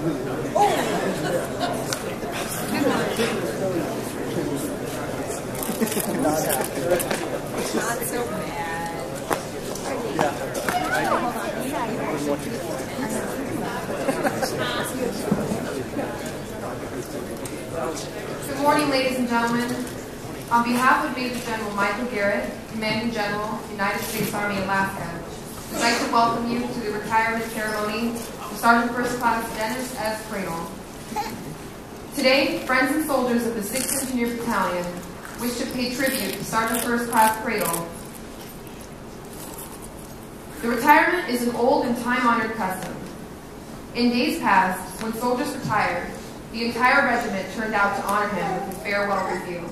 Not so bad. Good morning, ladies and gentlemen. On behalf of Major General Michael Garrett, Commanding General, United States Army, Alaska, I'd like to welcome you to the retirement ceremony of Sergeant First Class Dennis S. Kradel. Today, friends and soldiers of the 6th Engineer Battalion wish to pay tribute to Sergeant First Class Kradel. The retirement is an old and time-honored custom. In days past, when soldiers retired, the entire regiment turned out to honor him with a farewell review.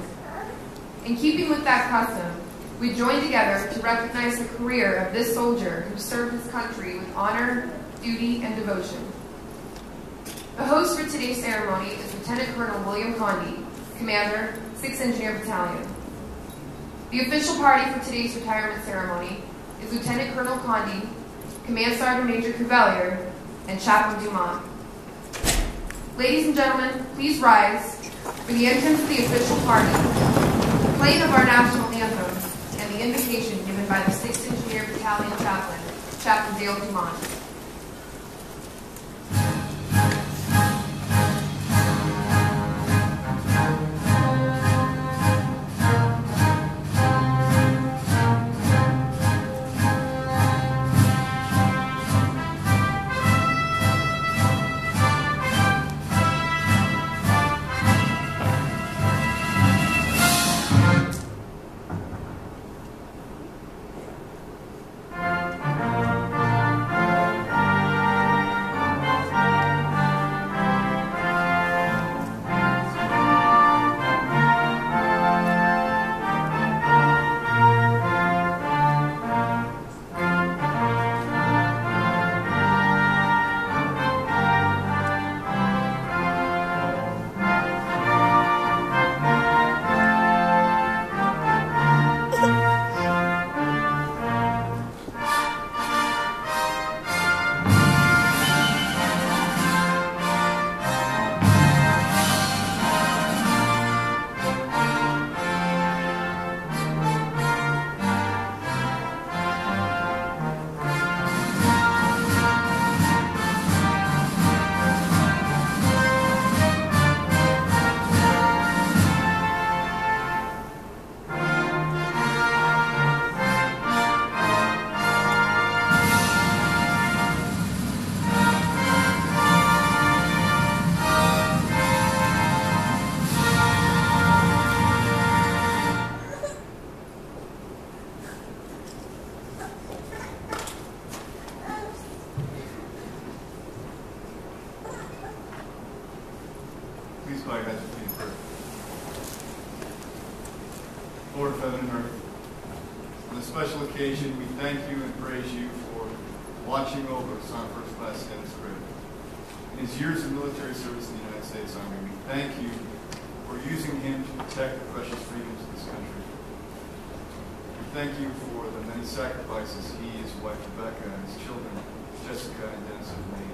In keeping with that custom, we joined together to recognize the career of this soldier who served his country with honor, duty, and devotion. The host for today's ceremony is Lieutenant Colonel William Conde, Commander, 6th Engineer Battalion. The official party for today's retirement ceremony is Lieutenant Colonel Conde, Command Sergeant Major Cavalier, and Chaplain Dumont. Ladies and gentlemen, please rise for the entrance of the official party, the playing of our national anthem, and the invocation given by the 6th Engineer Battalion Chaplain, Chaplain Dale Dumont. Please bow your heads with me in prayer. Lord of heaven and earth, on this special occasion, we thank you and praise you for watching over Sergeant First Class Dennis Kradel. In his years of military service in the United States Army, we thank you for using him to protect the precious freedoms of this country. We thank you for the many sacrifices he, his wife Rebecca, and his children Jessica and Dennis have made.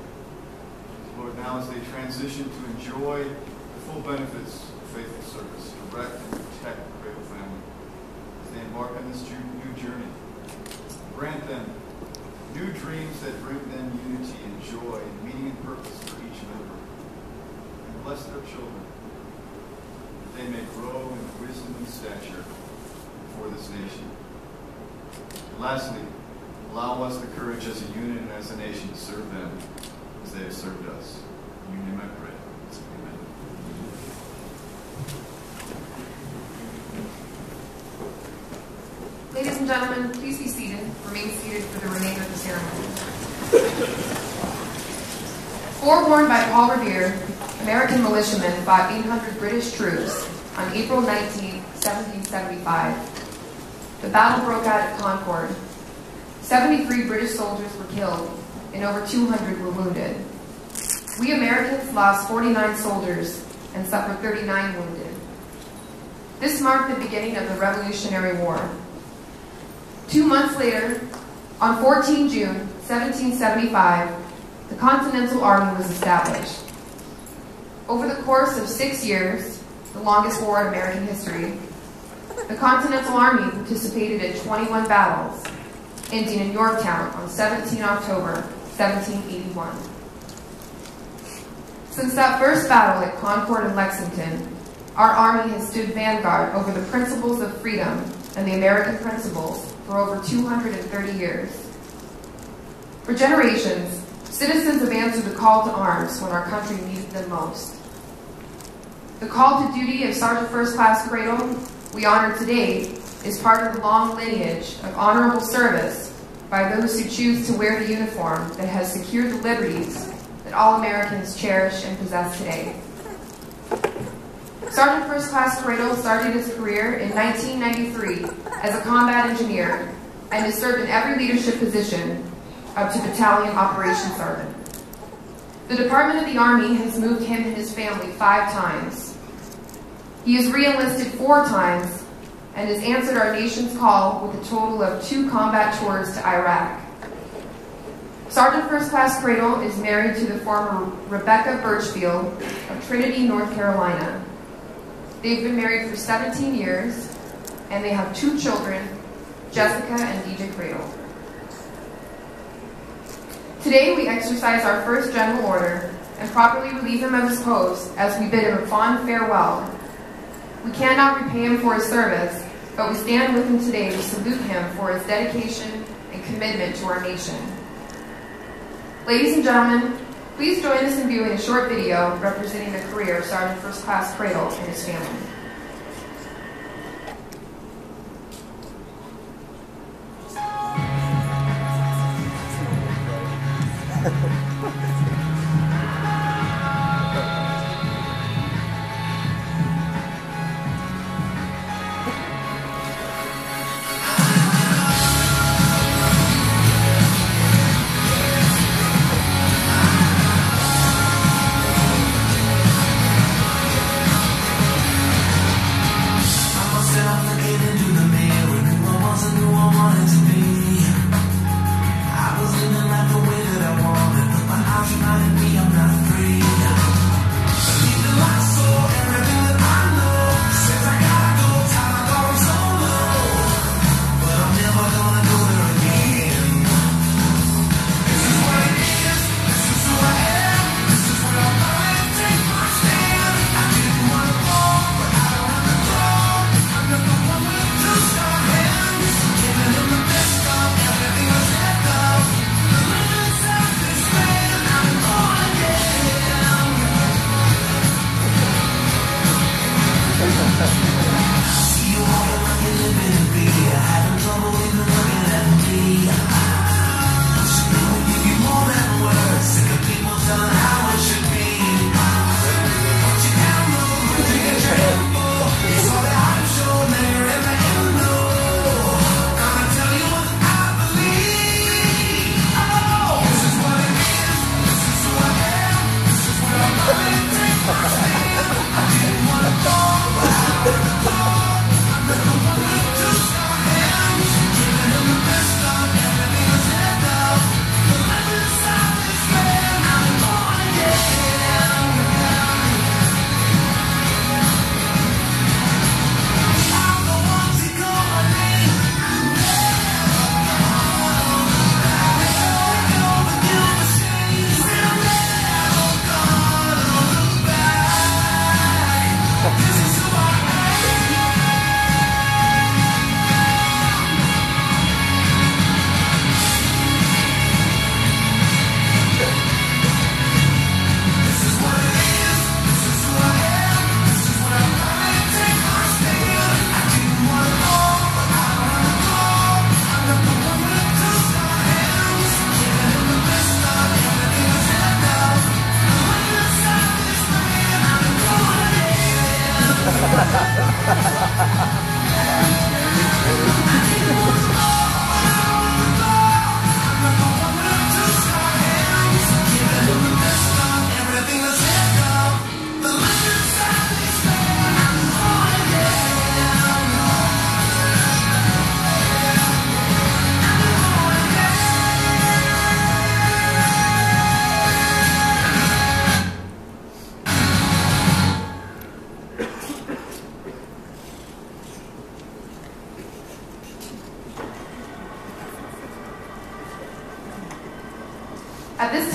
Lord, now as they transition to enjoy the full benefits of faithful service, direct and protect the Kradel family, as they embark on this new journey, grant them new dreams that bring them unity and joy and meaning and purpose for each member, and bless their children, that they may grow in wisdom and stature before this nation. And lastly, allow us the courage as a unit and as a nation to serve them as they have served us. In your name I pray. Amen. Ladies and gentlemen, please be seated. Remain seated for the remainder of the ceremony. Forewarned by Paul Revere, American militiamen fought 800 British troops on April 19, 1775. The battle broke out at Concord. 73 British soldiers were killed, and over 200 were wounded. We Americans lost 49 soldiers and suffered 39 wounded. This marked the beginning of the Revolutionary War. 2 months later, on 14 June 1775, the Continental Army was established. Over the course of 6 years, the longest war in American history, the Continental Army participated in 21 battles, ending in Yorktown on 17 October 1781. Since that first battle at Concord and Lexington, our Army has stood vanguard over the principles of freedom and the American principles for over 230 years. For generations, citizens have answered the call to arms when our country needed them most. The call to duty of Sergeant First Class Kradel we honor today is part of the long lineage of honorable service by those who choose to wear the uniform that has secured the liberties that all Americans cherish and possess today. Sergeant First Class Kradel started his career in 1993 as a combat engineer and has served in every leadership position up to Battalion Operations Sergeant. The Department of the Army has moved him and his family 5 times. He has re-enlisted 4 times and has answered our nation's call with a total of 2 combat tours to Iraq. Sergeant First Class Kradel is married to the former Rebecca Birchfield of Trinity, North Carolina. They've been married for 17 years, and they have 2 children, Jessica and DJ Kradel. Today we exercise our first general order and properly relieve him of his post as we bid him a fond farewell. We cannot repay him for his service, but we stand with him today to salute him for his dedication and commitment to our nation. Ladies and gentlemen, please join us in viewing a short video representing the career of Sergeant First Class Kradel and his family.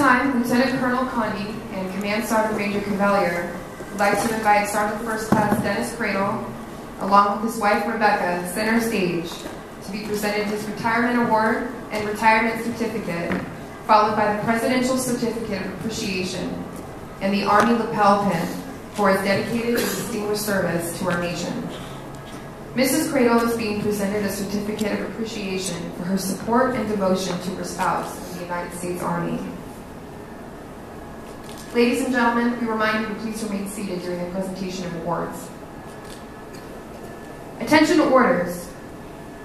time, Lieutenant Colonel Condi and Command Sergeant Major Cavalier would like to invite Sergeant First Class Dennis Kradel, along with his wife Rebecca, center stage to be presented his retirement award and retirement certificate, followed by the Presidential Certificate of Appreciation and the Army lapel pin for his dedicated and distinguished service to our nation. Mrs. Kradel is being presented a certificate of appreciation for her support and devotion to her spouse in the United States Army. Ladies and gentlemen, we remind you to please remain seated during the presentation of awards. Attention to orders.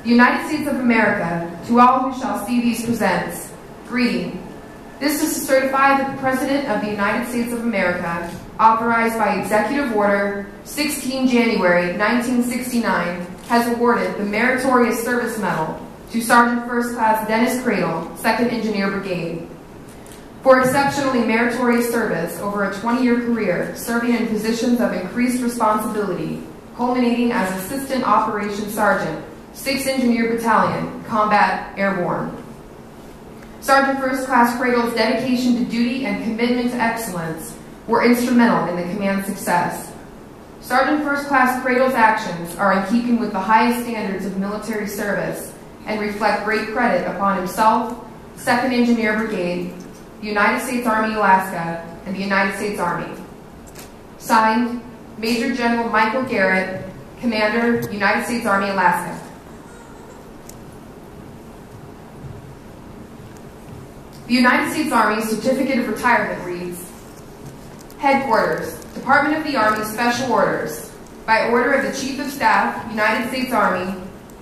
The United States of America, to all who shall see these presents, greeting. This is to certify that the President of the United States of America, authorized by Executive Order 16 January 1969, has awarded the Meritorious Service Medal to Sergeant First Class Dennis Kradel, 2nd Engineer Brigade, for exceptionally meritorious service over a 20-year career serving in positions of increased responsibility, culminating as Assistant Operations Sergeant, 6th Engineer Battalion, Combat Airborne. Sergeant First Class Kradel's dedication to duty and commitment to excellence were instrumental in the command's success. Sergeant First Class Kradel's actions are in keeping with the highest standards of military service and reflect great credit upon himself, 2nd Engineer Brigade, the United States Army Alaska, and the United States Army. Signed, Major General Michael Garrett, Commander, United States Army Alaska. The United States Army's Certificate of Retirement reads, Headquarters, Department of the Army Special Orders, by order of the Chief of Staff, United States Army,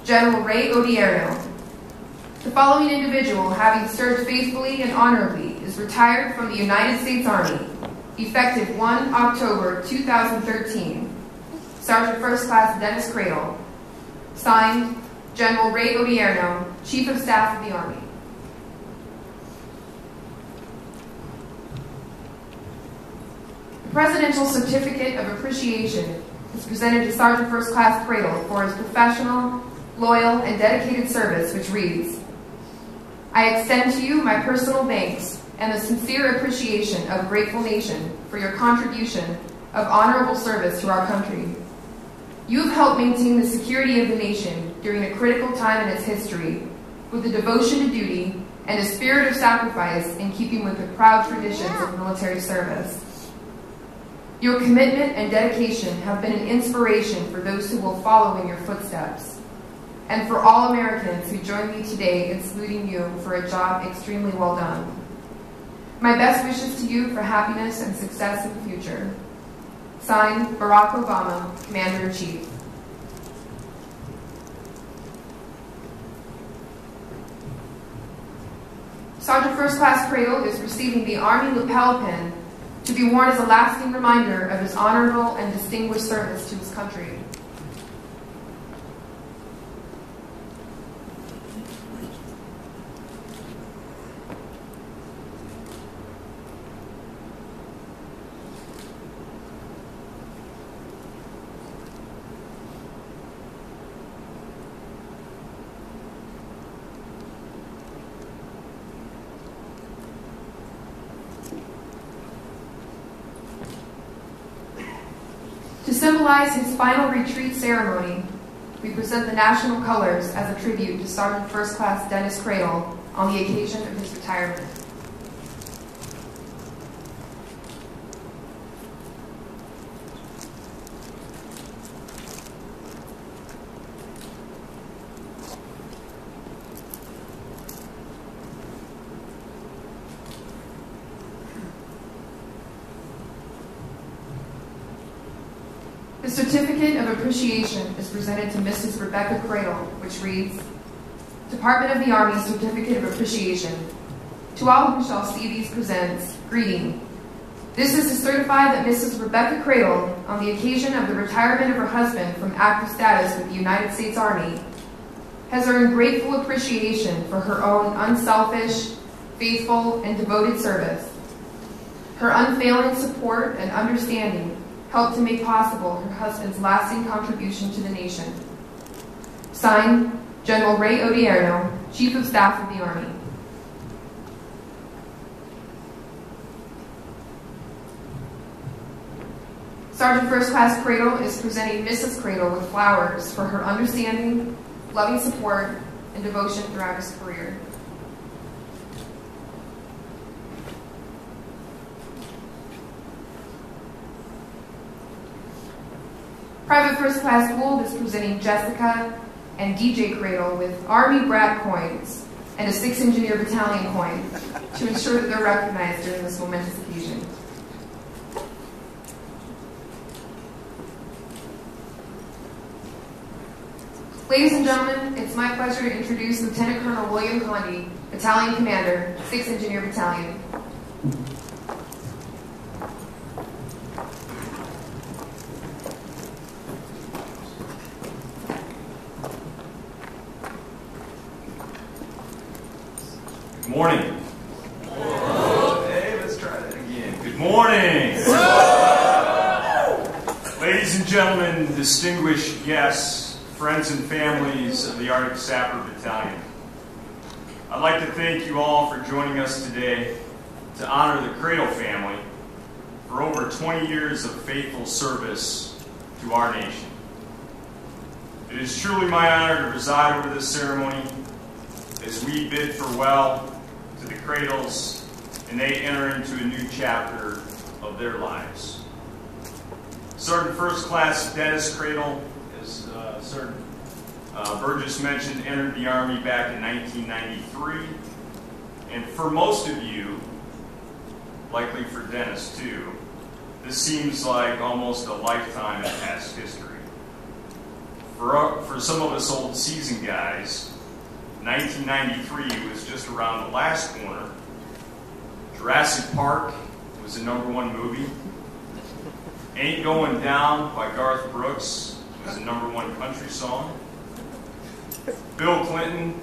General Ray Odierno. The following individual, having served faithfully and honorably, is retired from the United States Army, effective 1 October 2013. Sergeant First Class Dennis Kradel. Signed, General Ray Odierno, Chief of Staff of the Army. The Presidential Certificate of Appreciation is presented to Sergeant First Class Kradel for his professional, loyal, and dedicated service, which reads, I extend to you my personal thanks and the sincere appreciation of a grateful nation for your contribution of honorable service to our country. You have helped maintain the security of the nation during a critical time in its history with a devotion to duty and a spirit of sacrifice in keeping with the proud traditions of military service. Your commitment and dedication have been an inspiration for those who will follow in your footsteps, and for all Americans who join me today in saluting you for a job extremely well done. My best wishes to you for happiness and success in the future. Signed, Barack Obama, Commander-in-Chief. Sergeant First Class Kradel is receiving the Army lapel pin to be worn as a lasting reminder of his honorable and distinguished service to his country. To symbolize his final retreat ceremony, we present the national colors as a tribute to Sergeant First Class Dennis Kradel on the occasion of his retirement. The Certificate of Appreciation is presented to Mrs. Rebecca Kradel, which reads, Department of the Army Certificate of Appreciation. To all who shall see these presents, greeting. This is to certify that Mrs. Rebecca Kradel, on the occasion of the retirement of her husband from active status with the United States Army, has earned grateful appreciation for her own unselfish, faithful, and devoted service. Her unfailing support and understanding helped to make possible her husband's lasting contribution to the nation. Signed, General Ray Odierno, Chief of Staff of the Army. Sergeant First Class Kradel is presenting Mrs. Kradel with flowers for her understanding, loving support, and devotion throughout his career. Private First Class Gould is presenting Jessica and DJ Kradel with Army Brat coins and a 6th Engineer Battalion coin to ensure that they're recognized during this momentous occasion. Ladies and gentlemen, it's my pleasure to introduce Lieutenant Colonel William Condi, Battalion Commander, 6th Engineer Battalion. Good morning. Hey, let's try that again. Good morning. Ladies and gentlemen, distinguished guests, friends and families of the Arctic Sapper Battalion, I'd like to thank you all for joining us today to honor the Kradel family for over 20 years of faithful service to our nation. It is truly my honor to preside over this ceremony as we bid farewell to the Kradels and they enter into a new chapter of their lives. Sergeant First Class Dennis Kradel, as Sergeant Burgess mentioned, entered the Army back in 1993. And for most of you, likely for Dennis too, this seems like almost a lifetime in past history. For some of us old seasoned guys, 1993 was just around the last corner. Jurassic Park was the #1 movie. Ain't Going Down by Garth Brooks was the #1 country song. Bill Clinton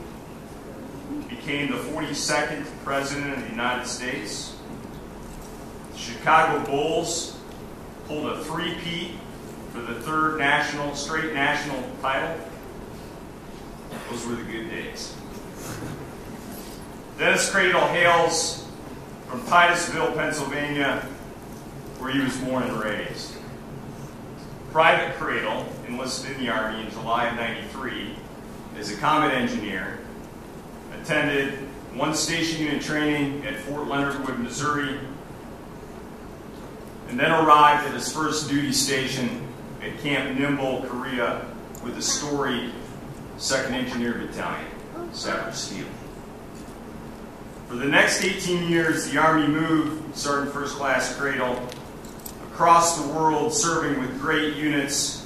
became the 42nd President of the United States. The Chicago Bulls pulled a three-peat for the 3rd straight national title. Those were the good days. Dennis Kradel hails from Titusville, Pennsylvania, where he was born and raised. Private Kradel enlisted in the Army in July of '93 as a combat engineer, attended 1 station unit training at Fort Leonard Wood, Missouri, and then arrived at his first duty station at Camp Nimble, Korea, with the storied 2nd Engineer Battalion, Sapper Steel. For the next 18 years, the Army moved Sergeant First Class Kradel across the world, serving with great units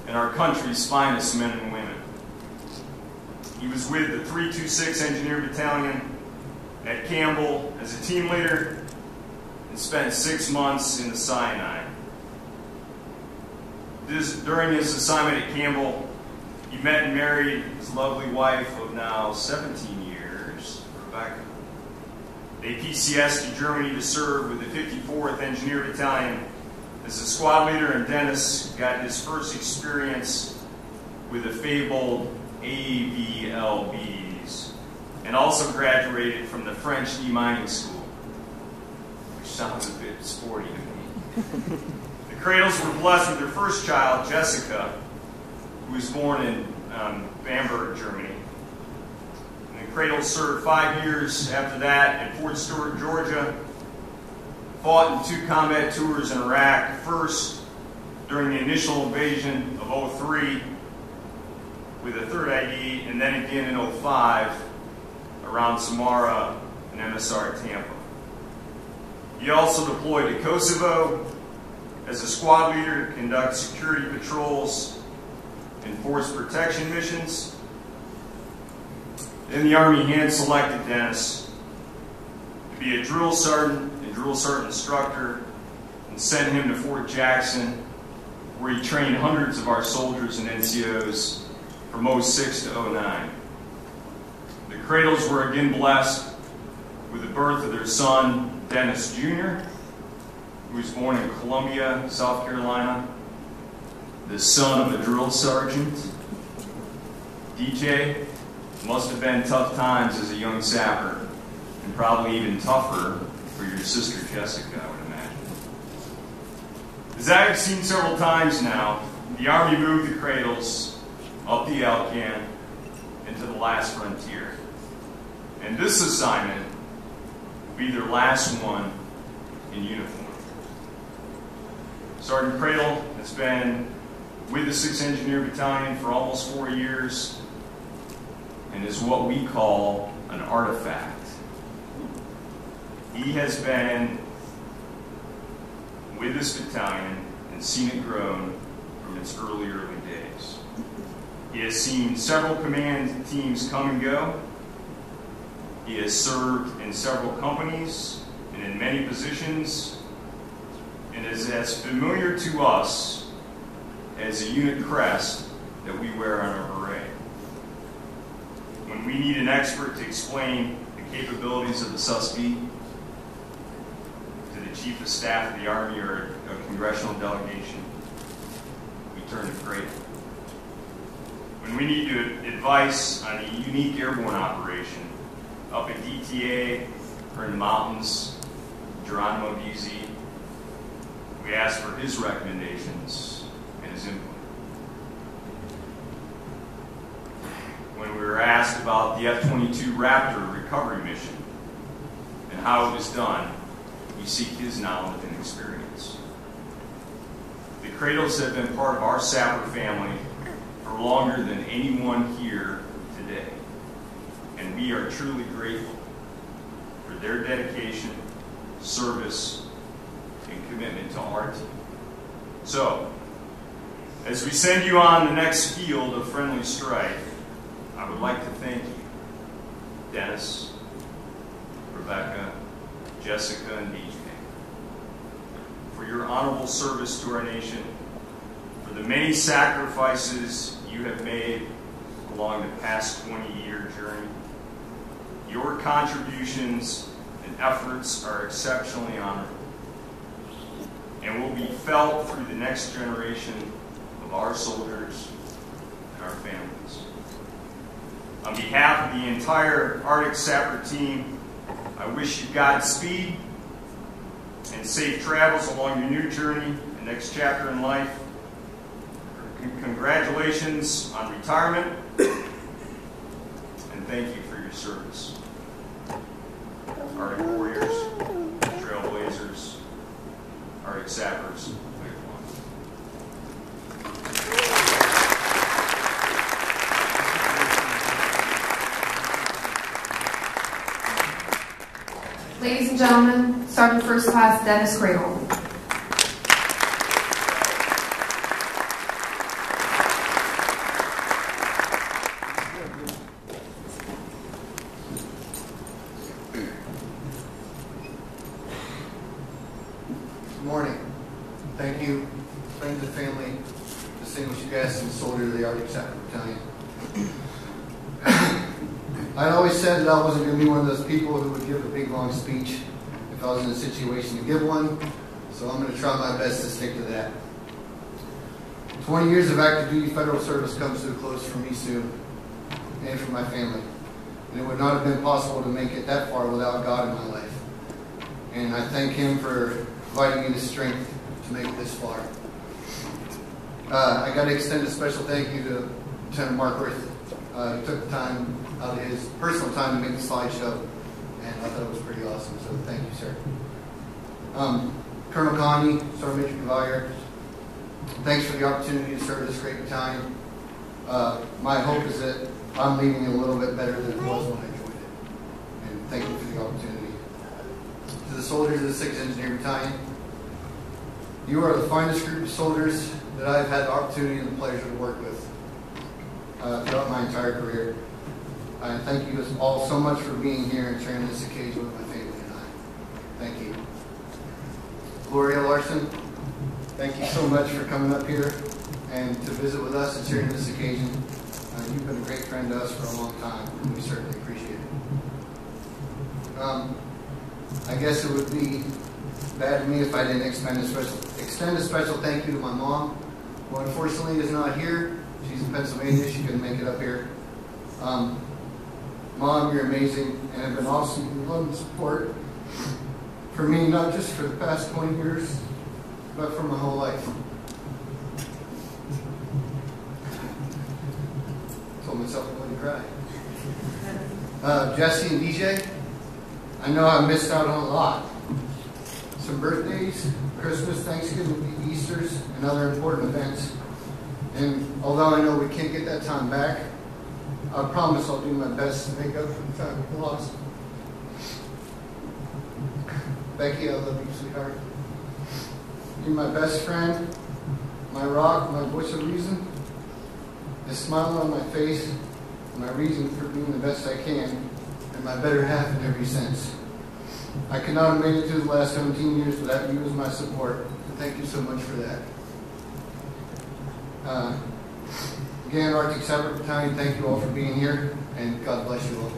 and our country's finest men and women. He was with the 326 Engineer Battalion at Campbell as a team leader and spent 6 months in the Sinai. During his assignment at Campbell, he met and married his lovely wife of now 17 years, Rebecca. They PCS'd to Germany to serve with the 54th Engineer Battalion as a squad leader, and Dennis got his first experience with the fabled ABLBs, and also graduated from the French demining school, which sounds a bit sporty to me. The Kradels were blessed with their first child, Jessica, who was born in Bamberg, Germany. And the Kradels served 5 years after that at Fort Stewart, Georgia, fought in 2 combat tours in Iraq, first during the initial invasion of '03 with the 3rd ID, and then again in '05 around Samara and MSR Tampa. He also deployed to Kosovo as a squad leader to conduct security patrols and force protection missions. Then the Army hand-selected Dennis to be a drill sergeant and drill sergeant instructor and sent him to Fort Jackson, where he trained hundreds of our soldiers and NCOs from '06 to '09. The Kradels were again blessed with the birth of their son, Dennis Jr., who was born in Columbia, South Carolina, the son of a drill sergeant. DJ, must have been tough times as a young sapper, and probably even tougher for your sister Jessica, I would imagine. As I have seen several times now, the Army moved the Kradels up the Alcan into the last frontier. And this assignment will be their last one in uniform. Sergeant Kradel has been with the 6th Engineer Battalion for almost 4 years and is what we call an artifact. He has been with this battalion and seen it grown from its early days. He has seen several command teams come and go. He has served in several companies and in many positions, and is as familiar to us as a unit crest that we wear on our beret. When we need an expert to explain the capabilities of the SFC to the Chief of Staff of the Army or a congressional delegation, we turn to Kradel. When we need advice on a unique airborne operation up at DTA or in the mountains, Geronimo DZ, we ask for his recommendations and his input. When we were asked about the F-22 Raptor recovery mission and how it was done, we seek his knowledge and experience. The Kradels have been part of our sapper family for longer than anyone here today, and we are truly grateful for their dedication, service, and commitment to our team. So, as we send you on the next field of friendly strife, I would like to thank you, Dennis, Rebecca, Jessica, and DJ, for your honorable service to our nation, for the many sacrifices you have made along the past 20-year journey. Your contributions and efforts are exceptionally honorable and will be felt through the next generation of our soldiers and our families. On behalf of the entire Arctic Sapper team, I wish you Godspeed and safe travels along your new journey and next chapter in life. Congratulations on retirement, and thank you for your service. Arctic Warriors, Trailblazers, Arctic Sappers, Ladies and gentlemen, Sergeant First Class Dennis Kradel. Good morning. Thank you, friends and family, distinguished guests, and soldiers of the Arctic Sapper Battalion. I'd always said that I wasn't going to be one of those people who would give a big, long speech if I was in a situation to give one, so I'm going to try my best to stick to that. 20 years of active duty federal service comes to a close for me soon, and for my family. And it would not have been possible to make it that far without God in my life. And I thank Him for providing me the strength to make it this far. I got to extend a special thank you to Lieutenant Mark Worth. He took the time out of his personal time to make the slideshow, and I thought it was pretty awesome, so thank you, sir. Colonel Connie, Sergeant Major Cavalier, thanks for the opportunity to serve this great battalion. My hope is that I'm leaving it a little bit better than it was when I joined it, and thank you for the opportunity. To the soldiers of the 6th Engineer Battalion, you are the finest group of soldiers that I've had the opportunity and the pleasure to work with throughout my entire career. I thank you all so much for being here and sharing this occasion with my family and I. Thank you. Gloria Larson, thank you so much for coming up here and to visit with us and sharing this occasion. You've been a great friend to us for a long time, and we certainly appreciate it. I guess it would be bad of me if I didn't extend a special thank you to my mom, who unfortunately is not here. She's in Pennsylvania. She couldn't make it up here. Mom, you're amazing and have been awesome. Love and support for me, not just for the past 20 years, but for my whole life. Told myself I wouldn't cry. Jesse and DJ, I know I missed out on a lot. Some birthdays, Christmas, Thanksgiving, Easters, and other important events. And although I know we can't get that time back, I promise I'll do my best to make up for the time we lost. Becky, I love you, sweetheart. You're my best friend, my rock, my voice of reason, the smile on my face, my reason for being the best I can, and my better half in every sense. I could not have made it through the last 17 years without you as my support, and thank you so much for that. Again, Arctic Cyber Battalion, thank you all for being here, and God bless you all.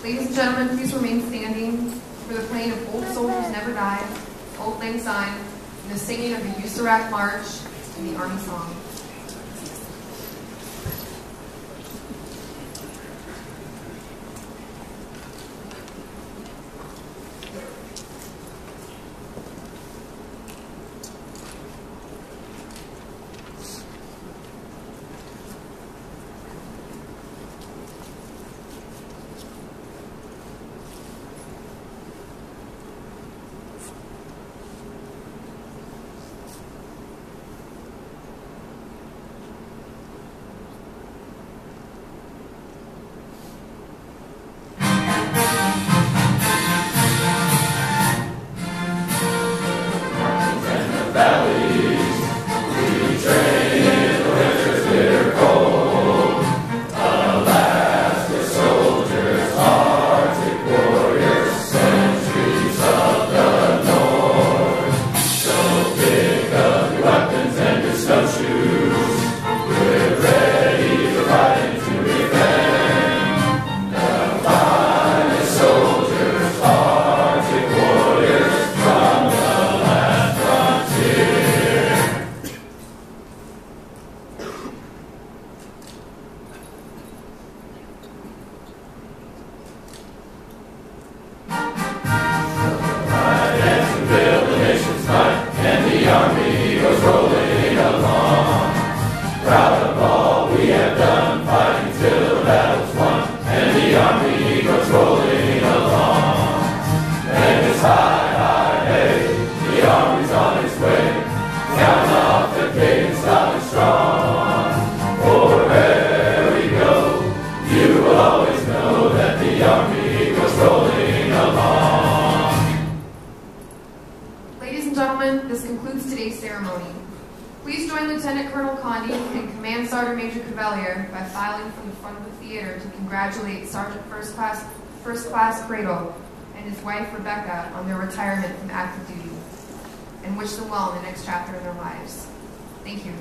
Ladies and gentlemen, please remain standing for the playing of Old Soldiers Never Die, Old Lang Syne, and the singing of the USARAC March and the Army Song. Ladies and gentlemen, this concludes today's ceremony. Please join Lieutenant Colonel Condi and Command Sergeant Major Kradel by filing from the front of the theater to congratulate Sergeant First Class Kradel and his wife Rebecca on their retirement from active duty, and wish them well in the next chapter of their lives. Thank you.